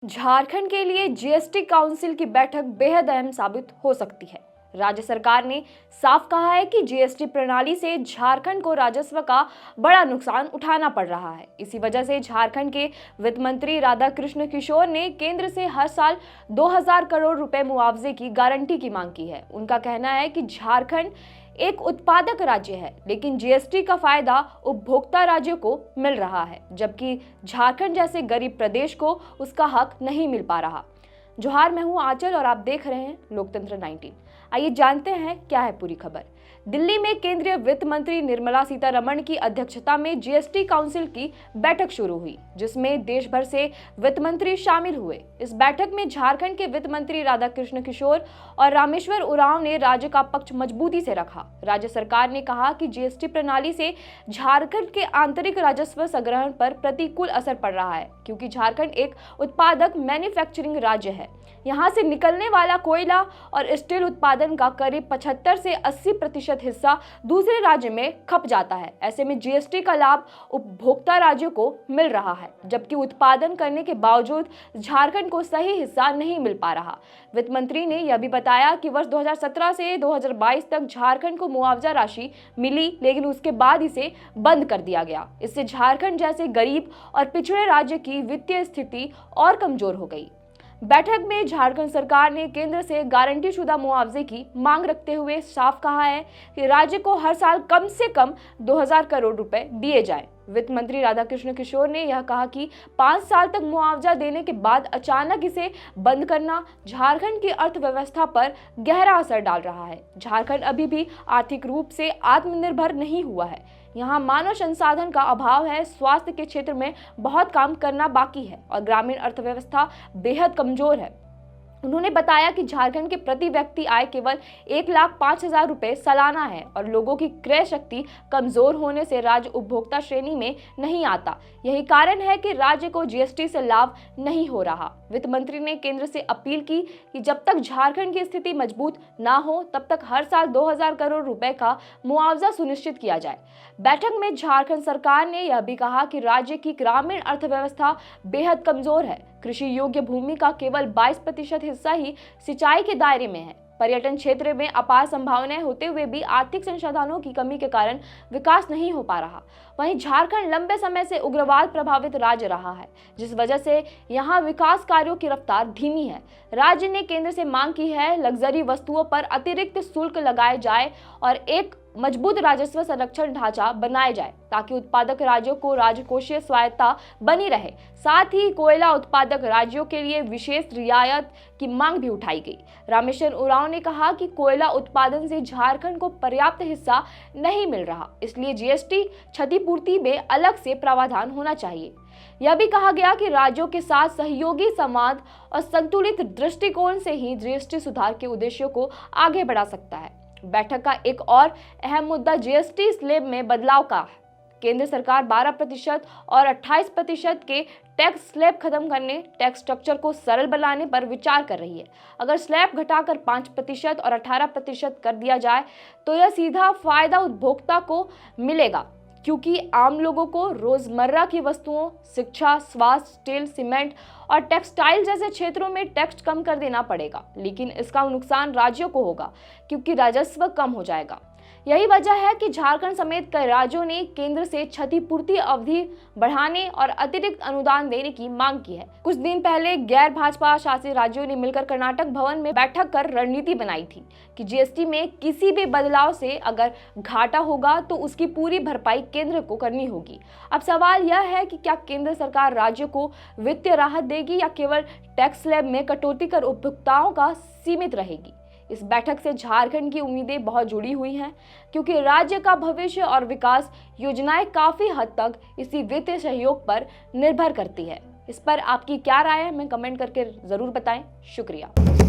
झारखंड के लिए GST council की बैठक बेहद अहम साबित हो सकती है। राज्य सरकार ने साफ कहा है कि जीएसटी प्रणाली से झारखंड को राजस्व का बड़ा नुकसान उठाना पड़ रहा है। इसी वजह से झारखंड के वित्त मंत्री राधाकृष्ण किशोर ने केंद्र से हर साल 2000 करोड़ रुपए मुआवजे की गारंटी की मांग की है। उनका कहना है कि झारखंड एक उत्पादक राज्य है, लेकिन जीएसटी का फायदा उपभोक्ता राज्यों को मिल रहा है, जबकि झारखंड जैसे गरीब प्रदेश को उसका हक नहीं मिल पा रहा। जोहार, मैं हूं आंचल और आप देख रहे हैं लोकतंत्र 19। आइए जानते हैं क्या है पूरी खबर। दिल्ली में केंद्रीय वित्त मंत्री निर्मला सीतारमण की अध्यक्षता में जीएसटी काउंसिल की बैठक शुरू हुई, जिसमें देश भर से वित्त मंत्री शामिल हुए। इस बैठक में झारखंड के वित्त मंत्री राधाकृष्ण किशोर और रामेश्वर उरांव ने राज्य का पक्ष मजबूती से रखा। राज्य सरकार ने कहा कि जीएसटी प्रणाली से झारखंड के आंतरिक राजस्व संग्रहण पर प्रतिकूल असर पड़ रहा है, क्योंकि झारखंड एक उत्पादक मैन्युफैक्चरिंग राज्य है। यहाँ से निकलने वाला कोयला और स्टील उत्पादन का करीब 75 से 80% हिस्सा दूसरे राज्य में खप जाता है। ऐसे में जीएसटी का लाभ उपभोक्ता राज्यों को मिल रहा है, जबकि उत्पादन करने के बावजूद झारखंड को सही हिस्सा नहीं मिल पा रहा। वित्त मंत्री ने यह भी बताया कि वर्ष 2017 से 2022 तक झारखंड को मुआवजा राशि मिली, लेकिन उसके बाद इसे बंद कर दिया गया। इससे झारखंड जैसे गरीब और पिछड़े राज्य की वित्तीय स्थिति और कमजोर हो गई। बैठक में झारखंड सरकार ने केंद्र से गारंटी शुदा मुआवजे की मांग रखते हुए साफ कहा है कि राज्य को हर साल कम से कम 2000 करोड़ रुपए दिए जाएं। वित्त मंत्री राधाकृष्ण किशोर ने यह कहा कि 5 साल तक मुआवजा देने के बाद अचानक इसे बंद करना झारखंड की अर्थव्यवस्था पर गहरा असर डाल रहा है। झारखंड अभी भी आर्थिक रूप से आत्मनिर्भर नहीं हुआ है। यहाँ मानव संसाधन का अभाव है, स्वास्थ्य के क्षेत्र में बहुत काम करना बाकी है और ग्रामीण अर्थव्यवस्था बेहद कमजोर है। उन्होंने बताया कि झारखंड के प्रति व्यक्ति आय केवल 1,05,000 रुपए सालाना है और लोगों की क्रय शक्ति कमजोर होने से राज्य उपभोक्ता श्रेणी में नहीं आता। यही कारण है कि राज्य को जीएसटी से लाभ नहीं हो रहा। वित्त मंत्री ने केंद्र से अपील की कि जब तक झारखंड की स्थिति मजबूत ना हो, तब तक हर साल 2000 करोड़ रुपए का मुआवजा सुनिश्चित किया जाए। बैठक में झारखंड सरकार ने यह भी कहा कि राज्य की ग्रामीण अर्थव्यवस्था बेहद कमजोर है। कृषि योग्य भूमि का केवल 22% हिस्सा ही सिंचाई के दायरे में है। पर्यटन क्षेत्र में अपार संभावनाएं होते हुए भी आर्थिक संसाधनों की कमी के कारण विकास नहीं हो पा रहा। वहीं झारखंड लंबे समय से उग्रवाद प्रभावित राज्य रहा है, जिस वजह से यहां विकास कार्यों की रफ्तार धीमी है। राज्य ने केंद्र से मांग की है लग्जरी वस्तुओं पर अतिरिक्त शुल्क लगाए जाए और एक मजबूत राजस्व संरक्षण ढांचा बनाया जाए, ताकि उत्पादक राज्यों को राजकोषीय स्वायत्तता बनी रहे। साथ ही कोयला उत्पादक राज्यों के लिए विशेष रियायत की मांग भी उठाई गई। रामेश्वर उरांव ने कहा कि कोयला उत्पादन से झारखंड को पर्याप्त हिस्सा नहीं मिल रहा, इसलिए जीएसटी क्षतिपूर्ति में अलग से प्रावधान होना चाहिए। यह भी कहा गया कि राज्यों के साथ सहयोगी संवाद और संतुलित दृष्टिकोण से ही जीएसटी सुधार के उद्देश्यों को आगे बढ़ा सकता है। बैठक का एक और अहम मुद्दा जीएसटी स्लैब में बदलाव का है। केंद्र सरकार 12% और 28% के टैक्स स्लैब खत्म करने, टैक्स स्ट्रक्चर को सरल बनाने पर विचार कर रही है। अगर स्लैब घटाकर 5% और 18% कर दिया जाए तो यह सीधा फायदा उपभोक्ता को मिलेगा, क्योंकि आम लोगों को रोजमर्रा की वस्तुओं, शिक्षा, स्वास्थ्य, स्टील, सीमेंट और टेक्सटाइल जैसे क्षेत्रों में टैक्स कम कर देना पड़ेगा। लेकिन इसका नुकसान राज्यों को होगा, क्योंकि राजस्व कम हो जाएगा। यही वजह है कि झारखंड समेत कई राज्यों ने केंद्र से क्षतिपूर्ति अवधि बढ़ाने और अतिरिक्त अनुदान देने की मांग की है। कुछ दिन पहले गैर भाजपा शासित राज्यों ने मिलकर कर्नाटक भवन में बैठक कर रणनीति बनाई थी कि जीएसटी में किसी भी बदलाव से अगर घाटा होगा तो उसकी पूरी भरपाई केंद्र को करनी होगी। अब सवाल यह है कि क्या केंद्र सरकार राज्यों को वित्तीय राहत देगी या केवल टैक्स स्लैब में कटौती कर उपभोक्ताओं का सीमित रहेगी। इस बैठक से झारखंड की उम्मीदें बहुत जुड़ी हुई हैं, क्योंकि राज्य का भविष्य और विकास योजनाएं काफी हद तक इसी वित्तीय सहयोग पर निर्भर करती है। इस पर आपकी क्या राय है, हमें कमेंट करके जरूर बताएं। शुक्रिया।